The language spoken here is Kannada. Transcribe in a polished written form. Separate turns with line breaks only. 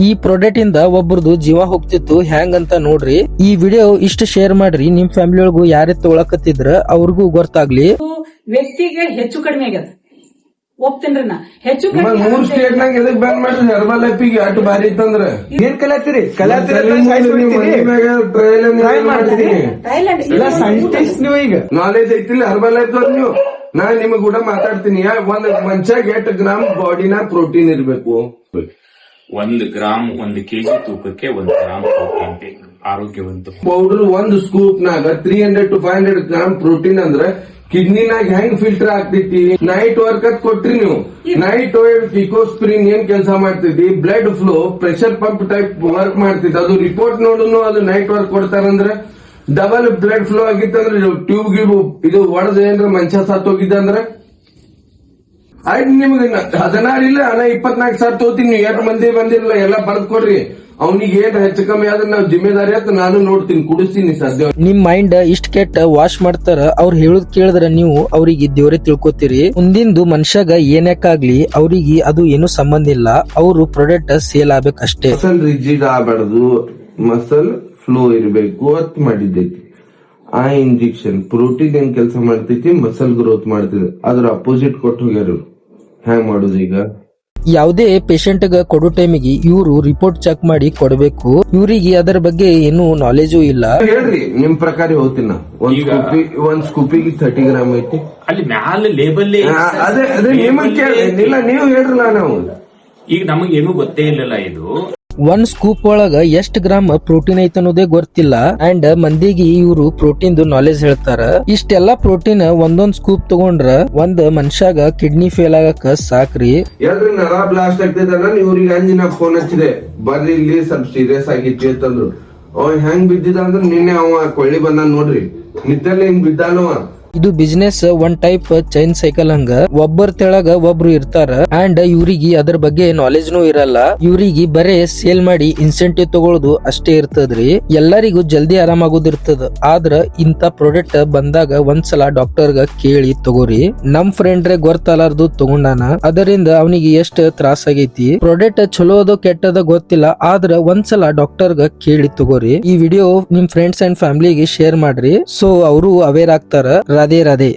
ಈ ಪ್ರಾಡಕ್ಟ್ ಇಂದ ಒಬ್ಬರದು ಜೀವ ಹೋಗ್ತಿತ್ತು ಹೆಂಗಂತ ನೋಡ್ರಿ. ಈ ವಿಡಿಯೋ ಇಷ್ಟ ಶೇರ್ ಮಾಡ್ರಿ, ನಿಮ್ ಫ್ಯಾಮಿಲಿ ಒಳಗೂ ಯಾರೇ ತಗೊಳಕತ್ತಿದ್ರ ಅವ್ರಿಗೂ ಗೊತ್ತಾಗ್ಲಿ.
ವ್ಯಕ್ತಿಗೆ ಹೆಚ್ಚು ಕಡಿಮೆ ಆಗ್ಯದ ಹೋಗ್ತೇನ್ರಿ ನಾ ಹೆಚ್ಚು
ಮೂರ್ ಸ್ಟೇಟ್ ನಾಗ ಎದಕ್ ಬ್ಯಾನ್ ಮಾಡ್ರಿ ಹೆರ್ಬಲ್ ಲೈಫಿಗೆ ಅಷ್ಟು ಭಾರಿ ಇತ್ತಂದ್ರ
ಏನ್ ಕಲಿಯತ್ತೀರಿ ಸೈಂಟಿಸ್ಟ್ ನೀವು ಈಗ
ನಾಲೆಜ್ ಐತಿಲ್ಲ ಹೆರ್ಬಲ್ ಲೈಫ್ ನೀವು. ನಾ ನಿಮಗ್ ಕೂಡ ಮಾತಾಡ್ತೀನಿ. ಒಂದ್ ಮನುಷ್ಯಾಗ 8 ಗ್ರಾಮ್ ಬಾಡಿನ ಪ್ರೋಟೀನ್ ಇರ್ಬೇಕು.
1 ಗ್ರಾಮ್ 1 ಕೆಜಿ ತೂಕಕ್ಕೆ 1 ಗ್ರಾಮ್ ಪ್ರೋಟೀನ್ ಬೇಕು ಆರೋಗ್ಯವಂತ.
ಪೌಡರ್ ಒಂದು ಸ್ಕೂಪ್ ನಾಗ 300 to 500 ಗ್ರಾಮ್ ಪ್ರೋಟೀನ್ ಅಂದ್ರ ಕಿಡ್ನಿನಾಗ ಹೆಂಗ್ ಫಿಲ್ಟರ್ ಆಗ್ತೈತಿ. ನೈಟ್ ವರ್ಕ್ ಅದ್ ಕೊಟ್ರಿ ನೀವು. ನೈಟ್ ಇಕೋಸ್ಪ್ರಿನ್ ಏನ್ ಕೆಲಸ ಮಾಡ್ತೈತಿ, blood flow pressure pump type work ಮಾಡ್ತೈತಿ. ಅದು ರಿಪೋರ್ಟ್ ನೋಡುನು ಅದು ನೈಟ್ ವರ್ಕ್ ಕೊಡ್ತಾರಂದ್ರ ಡಬಲ್ ಬ್ಲಡ್ ಫ್ಲೋ ಆಗಿತ್ತಂದ್ರೆ ಟ್ಯೂಬ್ ಗಿಬ್ ಇದು ಒಡದ ಏನ್ರ ಮನುಷ್ಯ ಸತ್ತೋಗಿದ್ದ ಅಂದ್ರ ಆಯ್ತು. ನಿಮ್ಗೆ 16 ಇಲ್ಲ 24 ಸಾವಿರ ತೋತೀನಿ. ನೀವು 8 ಮಂದಿ ಬಂದಿರಲ್ಲ ಎಲ್ಲ ಬರ್ದ್ ಕೊಡ್ರಿ. ಅವ್ನಿಗೆ ಏನ್ ಹೆಚ್ಚು ಕಮ್ಮಿ ಆದ್ರೆ ನಾವು ಜಿಮ್ಮೆದಾರಿ ಅಂತ ನಾನು ನೋಡ್ತೀನಿ, ಕುಡಿಸ್ತೀನಿ ಸದ್ಯ.
ನಿಮ್ ಮೈಂಡ್ ಇಷ್ಟ ಕೆಟ್ಟ ವಾಶ್ ಮಾಡ್ತಾರ. ಅವ್ರು ಹೇಳುದ್ ಕೇಳಿದ್ರ ನೀವು ಅವ್ರಿಗೆ ದೇವ್ರೆ ತಿಳ್ಕೊತೀರಿ. ಮುಂದಿಂದು ಮನುಷ್ಯಾಗ ಏನಕ್ಕಾಗ್ಲಿ ಅವ್ರಿಗೆ ಅದು ಏನು ಸಂಬಂಧ ಇಲ್ಲ. ಅವ್ರು ಪ್ರಾಡಕ್ಟ್ ಸೇಲ್ ಆಗ್ಬೇಕಷ್ಟೇ.
ಮಸಲ್ ರಿಜಿಡ್ ಆಗಬಾರ್ದು, ಮಸಲ್ ಫ್ಲೋ ಇರಬೇಕು ಅಂತ ಮಾಡಿದ್ದೈತಿ. ಆ ಇಂಜೆಕ್ಷನ್ ಪ್ರೋಟೀನ್ ಏನ್ ಕೆಲಸ ಮಾಡ್ತೈತಿ, ಮಸಲ್ ಗ್ರೋತ್ ಮಾಡ್ತೈತಿ. ಅದ್ರ ಅಪೋಸಿಟ್ ಕೊಟ್ಟು ಹೋಗ್ಯಾರ. ಹ್ಯಾಂಗ್ ಮಾಡುದು ಈಗ?
ಯಾವುದೇ ಪೇಷಂಟ್ ಗ ಕೊಡೋ ಟೈಮಿಗೆ ಇವ್ರು ರಿಪೋರ್ಟ್ ಚೆಕ್ ಮಾಡಿ ಕೊಡಬೇಕು. ಇವ್ರಿಗೆ ಅದರ ಬಗ್ಗೆ ಏನು ನಾಲೆಜು ಇಲ್ಲ.
ಹೇಳ್ರಿ ನಿಮ್ ಪ್ರಕಾರ ಹೋಗ್ತೀನ ಒಂದ್ ಸ್ಕೂಪಿಗೆ 30 ಗ್ರಾಮ್ ಐತಿ.
ಅಲ್ಲಿ ಮ್ಯಾಲ ಲೇಬಲ್
ಅದೇ ಅದೇ ನಿಮಗ್ ಕೇಳಿ ಇಲ್ಲ, ನೀವು ಹೇಳ್ರಲ್ಲ. ನಾವು
ಈಗ ನಮಗ್ ಏನು ಗೊತ್ತೇ ಇಲ್ಲಲ್ಲ. ಇದು
1 ಸ್ಕೂಪ್ ಒಳಗ ಎಷ್ಟ್ ಗ್ರಾಮ್ ಪ್ರೋಟೀನ್ ಐತ ಅನ್ನೋದೇ ಗೊತ್ತಿಲ್ಲ. ಅಂಡ್ ಮಂದಿಗೆ ಇವ್ರು ಪ್ರೋಟೀನ್ ನಾಲೆಜ್ ಹೇಳ್ತಾರ. ಇಷ್ಟೆಲ್ಲಾ ಪ್ರೋಟೀನ್ ಒಂದೊಂದ್ ಸ್ಕೂಪ್ ತಗೊಂಡ್ರ ಒಂದ್ ಮನುಷ್ಯಾಗ ಕಿಡ್ನಿ ಫೇಲ್ ಆಗಕ ಸಾಕ್ರಿ.
ಎಲ್ರಿ ನರ ಬ್ಲಾಸ್ಟ್ ಆಗ್ತೈತಲ್ಲ, ಇವ್ರಿಗೆ ಅಂಜಿನ ಫೋನ್ ಹಚ್ಚಿದೆ, ಬರ್ರಿ ಇಲ್ಲಿ ಸ್ವಲ್ಪ ಸೀರಿಯಸ್ ಆಗಿತ್ತು ಅಂತಂದ್ರು. ಅವ ಹೆಂಗ್ ಬಿದ್ದಿದ ಅಂದ್ರ ನಿನ್ನೆ ಅವ ಕೊಳ್ಳಿ ಬಂದ ನೋಡ್ರಿ, ನಿತ್ತಲ್ಲಿ ಹಿಂಗ್ ಬಿದ್ದಾನವ.
ಇದು business one type chain cycle ಹಂಗ. ಒಬ್ಬರ ತೆಳಗ ಒಬ್ರು ಇರ್ತಾರ ಅಂಡ್ ಇವ್ರಿಗೆ ಅದ್ರ ಬಗ್ಗೆ ನಾಲೆಜ್ನು ಇರಲ್ಲ. ಇವ್ರಿಗೆ ಬರೇ ಸೇಲ್ ಮಾಡಿ ಇನ್ಸೆಂಟಿವ್ ತಗೊಳ್ಳೋದು ಅಷ್ಟೇ ಇರ್ತದ್ರಿ. ಎಲ್ಲರಿಗೂ ಜಲ್ದಿ ಆರಾಮಾಗೋದಿರ್ತದ. ಆದ್ರ ಇಂತ ಪ್ರಾಡಕ್ಟ್ ಬಂದಾಗ ಒಂದ್ಸಲ ಡಾಕ್ಟರ್ ಗ ಕೇಳಿ ತಗೋರಿ. ನಮ್ ಫ್ರೆಂಡ್ರೆ ಗೊತ್ತಲಾರ್ದು ತಗೊಂಡಾನ, ಅದರಿಂದ ಅವನಿಗೆ ಎಷ್ಟ್ ತ್ರಾಸ ಆಗೈತಿ. ಪ್ರಾಡಕ್ಟ್ ಚಲೋ ಅದೋ ಕೆಟ್ಟದ ಗೊತ್ತಿಲ್ಲ, ಆದ್ರ ಒಂದ್ಸಲ ಡಾಕ್ಟರ್ ಗ ಕೇಳಿ ತಗೋರಿ. ಈ ವಿಡಿಯೋ ನಿಮ್ ಫ್ರೆಂಡ್ಸ್ ಅಂಡ್ ಫ್ಯಾಮಿಲಿಗೆ ಶೇರ್ ಮಾಡ್ರಿ, ಸೊ ಅವರು ಅವೇರ್ ಆಗ್ತಾರ. ರಾಧೆ ರಾಧೆ.